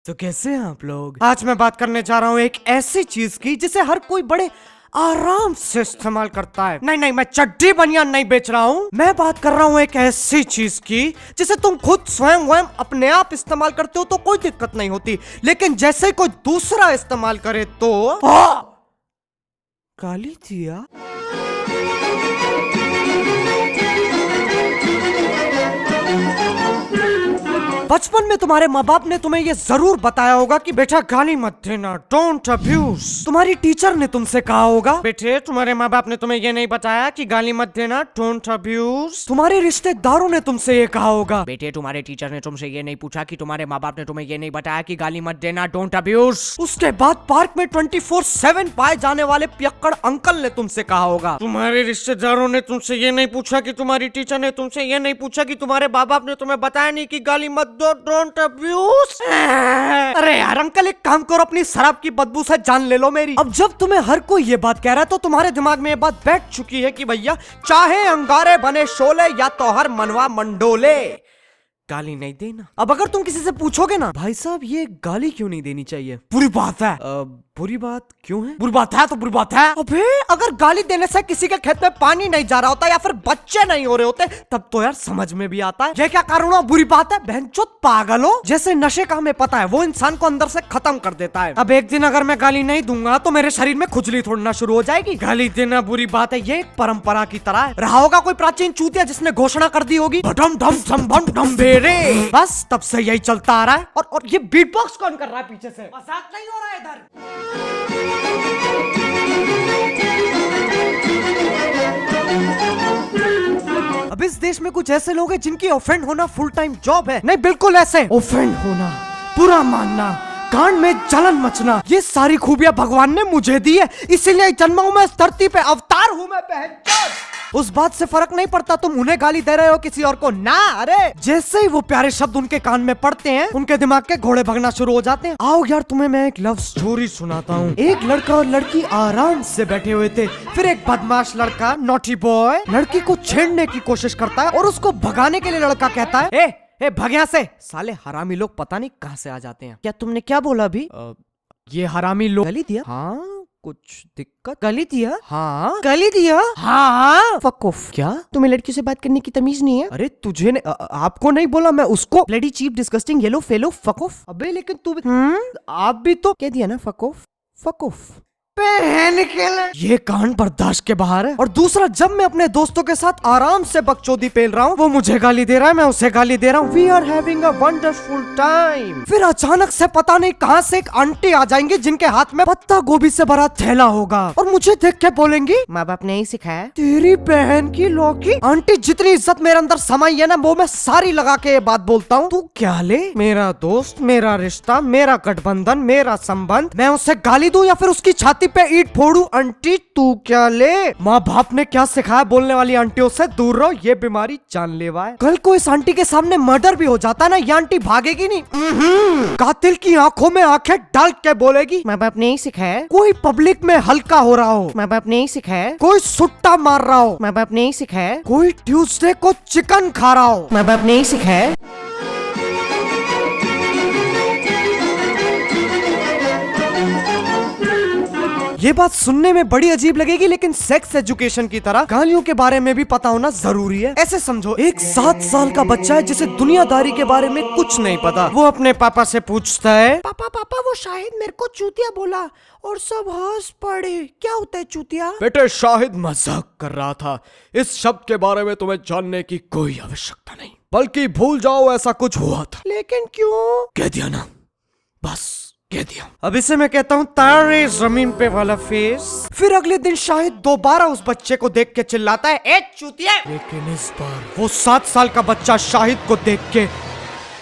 तो कैसे हैं आप लोग। आज मैं बात करने जा रहा हूँ एक ऐसी चीज की जिसे हर कोई बड़े आराम से इस्तेमाल करता है। नहीं, मैं चड्डी बनियान नहीं बेच रहा हूँ। मैं बात कर रहा हूँ एक ऐसी चीज की जिसे तुम खुद स्वयं अपने आप इस्तेमाल करते हो तो कोई दिक्कत नहीं होती, लेकिन जैसे ही कोई दूसरा इस्तेमाल करे तो गाली दिया। बचपन में तुम्हारे माँ बाप ने तुम्हें ये जरूर बताया होगा कि बेटा गाली मत देना, डोंट अब्यूज। तुम्हारी टीचर ने तुमसे कहा होगा बेटे तुम्हारे माँ बाप ने तुम्हें ये नहीं बताया कि गाली मत देना, डोंट अब्यूज। तुम्हारे रिश्तेदारों ने तुमसे ये कहा होगा बेटे तुम्हारे टीचर ने तुमसे ये नहीं पूछा कि तुम्हारे माँ बाप ने तुम्हें ये नहीं बताया कि गाली मत देना, डोंट अब्यूज। उसके बाद पार्क में 24/7 पाए जाने वाले पियक्कड़ अंकल ने तुमसे कहा होगा तुम्हारे रिश्तेदारों ने तुमसे ये नहीं पूछा कि तुम्हारी टीचर ने तुमसे ये नहीं पूछा कि तुम्हारे माँ बाप ने तुम्हें बताया नहीं कि गाली मत डोंट अब्यूज। अरे यार अंकल एक काम करो, अपनी शराब की बदबू से जान ले लो मेरी। अब जब तुम्हें हर कोई ये बात कह रहा है तो तुम्हारे दिमाग में ये बात बैठ चुकी है कि भैया चाहे अंगारे बने शोले या तो हर मनवा मंडोले, गाली नहीं देना। अब अगर तुम किसी से पूछोगे ना भाई साहब ये गाली क्यों नहीं देनी चाहिए, बुरी बात है। बुरी बात क्यों है? बुरी बात है तो बुरी बात है। अबे अगर गाली देने से किसी के खेत में पानी नहीं जा रहा होता या फिर बच्चे नहीं हो रहे होते तब तो यार समझ में भी आता है। ये क्या कारण हुआ बुरी बात है? बहनचोद पागल हो। जैसे नशे का हमें पता है वो इंसान को अंदर से खत्म कर देता है। अब एक दिन अगर मैं गाली नहीं दूंगा तो मेरे शरीर में खुजली थोड़ना शुरू हो जाएगी। गाली देना बुरी बात है, ये एक परंपरा की तरह है। रहा होगा कोई प्राचीन चूतिया जिसने घोषणा कर दी होगी बस तब से यही चलता आ रहा है। और ये बीट बॉक्स कौन कर रहा है पीछे से? मजाक नहीं हो रहा है इधर। अब इस देश में कुछ ऐसे लोग हैं जिनकी ऑफेंड होना फुल टाइम जॉब है। नहीं बिल्कुल ऐसे ऑफेंड होना, बुरा मानना, कान में जलन मचना, ये सारी खूबियां भगवान ने मुझे दी है, इसीलिए जन्मा हूं मैं इस धरती पे, अवतार हूं मैं बहनचोद। उस बात से फर्क नहीं पड़ता तुम उन्हें गाली दे रहे हो किसी और को ना। अरे जैसे ही वो प्यारे शब्द उनके कान में पड़ते हैं उनके दिमाग के घोड़े भगना शुरू हो जाते हैं। आओ यार तुम्हें मैं एक लव स्टोरी सुनाता हूँ। एक लड़का और लड़की आराम से बैठे हुए थे, फिर एक बदमाश लड़का नॉटी बॉय लड़की को छेड़ने की कोशिश करता है और उसको भगाने के लिए लड़का कहता है ए भाग यहाँ से, साले हरामी लोग पता नहीं कहाँ से आ जाते हैं। क्या तुमने क्या बोला अभी? ये हरामी लोग गाली दिया? हाँ कुछ दिक्कत? गाली दिया? हाँ गाली दिया? हाँ फक ऑफ। क्या तुम्हें लड़कियों से बात करने की तमीज नहीं है? अरे तुझे आपको नहीं बोला मैं उसको। Bloody cheap disgusting yellow fellow fuck off. अबे लेकिन तू आप भी तो कह दिया ना फक ऑफ। फक ऑफ ये कांड बर्दाश्त के बाहर है। और दूसरा जब मैं अपने दोस्तों के साथ आराम से बकचोदी पेल रहा हूँ, वो मुझे गाली दे रहा है, मैं उसे गाली दे रहा हूँ, we are having a wonderful time. फिर अचानक से पता नहीं कहाँ से एक आंटी आ जाएंगी जिनके हाथ में पत्ता गोभी से भरा थैला होगा और मुझे देख के बोलेंगी माँ बाप ने ही सिखाया। तेरी बहन की लौकी। आंटी जितनी इज्जत मेरे अंदर समाई है ना वो मैं सारी लगा के ये बात बोलता हूँ, तू क्या ले, मेरा दोस्त, मेरा रिश्ता, मेरा गठबंधन, मेरा संबंध, मैं उसे गाली दूं या फिर उसकी छाती पे ईंट फोड़ू? आंटी तू क्या ले। माँ बाप ने क्या सिखाया बोलने वाली आंटियों से दूर रहो, ये बीमारी जानलेवा है। कल को इस आंटी के सामने मर्डर भी हो जाता है ना, ये आंटी भागेगी नहीं, कातिल की आंखों में आंखें डाल के बोलेगी माँ बाप ने ही सिखाया। कोई पब्लिक में हल्का हो रहा हो, माँ बाप ने ही सिखाया। कोई सुट्टा मार रहा हो, माँ बाप ने ही सिखाया। कोई ट्यूसडे को चिकन खा रहा हो, माँ बाप ने ही सिखाया। ये बात सुनने में बड़ी अजीब लगेगी लेकिन सेक्स एजुकेशन की तरह गालियों के बारे में भी पता होना जरूरी है। ऐसे समझो एक 7 साल का बच्चा है जिसे दुनियादारी के बारे में कुछ नहीं पता। वो अपने पापा से पूछता है पापा वो शाहिद मेरे को चूतिया बोला और सब हंस पड़े, क्या होता है चूतिया? बेटे शाहिद मजाक कर रहा था, इस शब्द के बारे में तुम्हें जानने की कोई आवश्यकता नहीं, बल्कि भूल जाओ ऐसा कुछ हुआ था। लेकिन क्यों? कह दिया ना, बस कह दिया। अब इसे मैं कहता हूँ तारे जमीन पे वाला फेस। फिर अगले दिन शाहिद दोबारा उस बच्चे को देख के चिल्लाता है ए चूतिया। लेकिन इस बार वो 7 साल का बच्चा शाहिद को देख के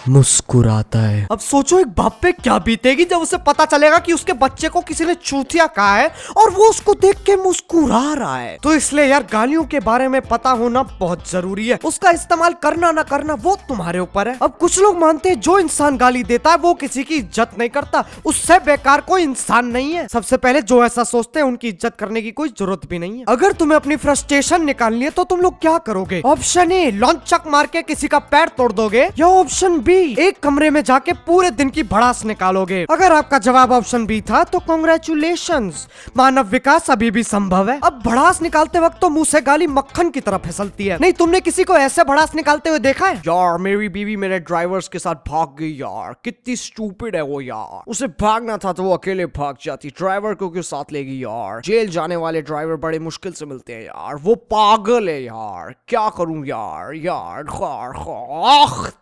मुस्कुराता है। अब सोचो एक बाप पे क्या बीतेगी जब उसे पता चलेगा कि उसके बच्चे को किसी ने चूतिया कहा है और वो उसको देख के मुस्कुरा रहा है। तो इसलिए यार गालियों के बारे में पता होना बहुत जरूरी है, उसका इस्तेमाल करना ना करना वो तुम्हारे ऊपर है। अब कुछ लोग मानते हैं जो इंसान गाली देता है वो किसी की इज्जत नहीं करता, उससे बेकार कोई इंसान नहीं है। सबसे पहले जो ऐसा सोचते हैं उनकी इज्जत करने की कोई जरूरत भी नहीं है। अगर तुम्हें अपनी फ्रस्ट्रेशन निकालनी है तो तुम लोग क्या करोगे? ऑप्शन ए लॉन्चक मार के किसी का पैर तोड़ दोगे, या ऑप्शन बी बी, एक कमरे में जाके पूरे दिन की भड़ास निकालोगे। अगर आपका जवाब ऑप्शन बी था तो कांग्रेचुलेशंस, मानव विकास अभी भी संभव है। अब भड़ास निकालते वक्त तो मुंह से गाली मक्खन की तरह फिसलती है। नहीं तुमने किसी को ऐसे भड़ास निकालते हुए देखा है? यार मेरी बीवी मेरे ड्राइवर्स के साथ भाग गई यार, कितनी स्टूपिड है वो यार, उसे भागना था तो वो अकेले भाग जाती, ड्राइवर को क्यों साथ लेगी यार। जेल जाने वाले ड्राइवर बड़े मुश्किल से मिलते हैं यार, वो पागल है यार, क्या करूं यार यार खार खार।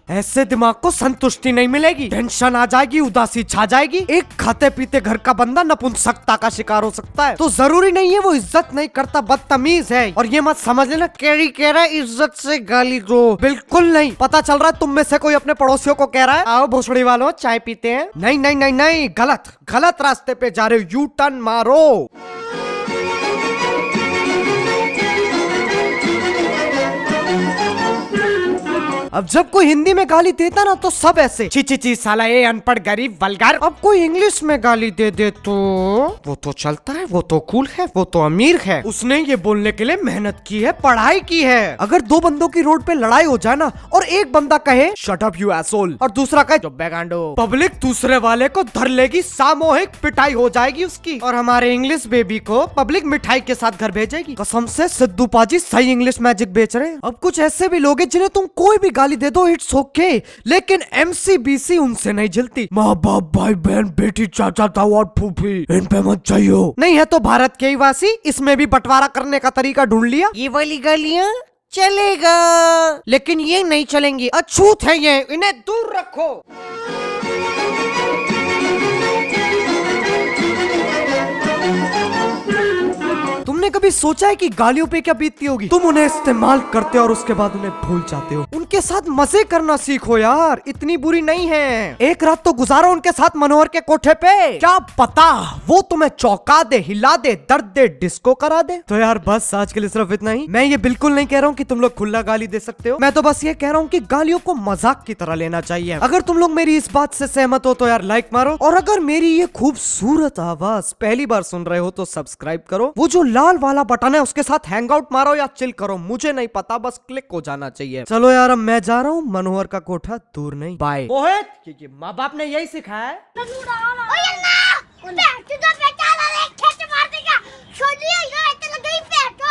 ऐसे दिमाग को संतुष्टि नहीं मिलेगी, टेंशन आ जाएगी, उदासी छा जाएगी। एक खाते पीते घर का बंदा नपुंसकता का शिकार हो सकता है। तो जरूरी नहीं है वो इज्जत नहीं करता, बदतमीज है। और ये मत समझ लेना कैरी कह रहा है इज्जत से गाली दो, बिल्कुल नहीं। पता चल रहा है तुम में से कोई अपने पड़ोसियों को कह रहा है आओ भोसड़ी वालों चाय पीते हैं। नहीं नहीं नहीं नहीं, गलत गलत रास्ते पे जा रहे हो, यू टर्न मारो। अब जब कोई हिंदी में गाली देता ना तो सब ऐसे ची ची ची साला ये अनपढ़ गरीब वल्गर। अब कोई इंग्लिश में गाली दे दे तो वो तो चलता है, वो तो कूल है, वो तो अमीर है, उसने ये बोलने के लिए मेहनत की है, पढ़ाई की है। अगर दो बंदों की रोड पे लड़ाई हो जाए ना और एक बंदा कहे शट अप यू एसोल और दूसरा कहे चुप बे गांडो, पब्लिक दूसरे वाले को धर लेगी, सामूहिक पिटाई हो जाएगी उसकी। और हमारे इंग्लिश बेबी को पब्लिक मिठाई के साथ घर भेजेगी। कसम से सिद्धू पाजी सही इंग्लिश मैजिक बेच रहे हैं। अब कुछ ऐसे भी लोग हैं जिन्हें तुम कोई भी गाली दे दो इट्स ओके, लेकिन एमसीबीसी उनसे नहीं झिलती। माँ बाप भाई बहन बेटी चाचा ताऊ और फूफी इन पे मत चाहिए। नहीं है तो भारत के ही वासी, इसमें भी बंटवारा करने का तरीका ढूंढ लिया। ये वाली गालियाँ चलेगा लेकिन ये नहीं चलेंगी, अछूत है ये, इन्हें दूर रखो। तुमने कभी सोचा है कि गालियों पे क्या बीतती होगी? तुम उन्हें इस्तेमाल करते हो और उसके बाद उन्हें भूल जाते हो। उनके साथ मजे करना सीखो यार, इतनी बुरी नहीं है। एक रात तो गुजारो उनके साथ मनोहर के कोठे पे, क्या पता वो तुम्हें चौंका दे, हिला दे, दर्द दे, डिस्को करा दे। तो यार बस आज के लिए सिर्फ इतना ही। मैं ये बिल्कुल नहीं कह रहा हूँ कि तुम लोग खुला गाली दे सकते हो, मैं तो बस ये कह रहा हूँ कि गालियों को मजाक की तरह लेना चाहिए। अगर तुम लोग मेरी इस बात से सहमत हो तो यार लाइक मारो, और अगर मेरी ये खूबसूरत आवाज पहली बार सुन रहे हो तो सब्सक्राइब करो। वो जो लाल वाला बटन है उसके साथ हैंग आउट मारो या चिल करो, मुझे नहीं पता, बस क्लिक हो जाना चाहिए। चलो यार अब मैं जा रहा हूँ, मनोहर का कोठा दूर नहीं। बाय। मोहित, क्योंकि माँ बाप ने यही सिखाया है। मार देगा, छोड़ दिया, ये लगी पेट तो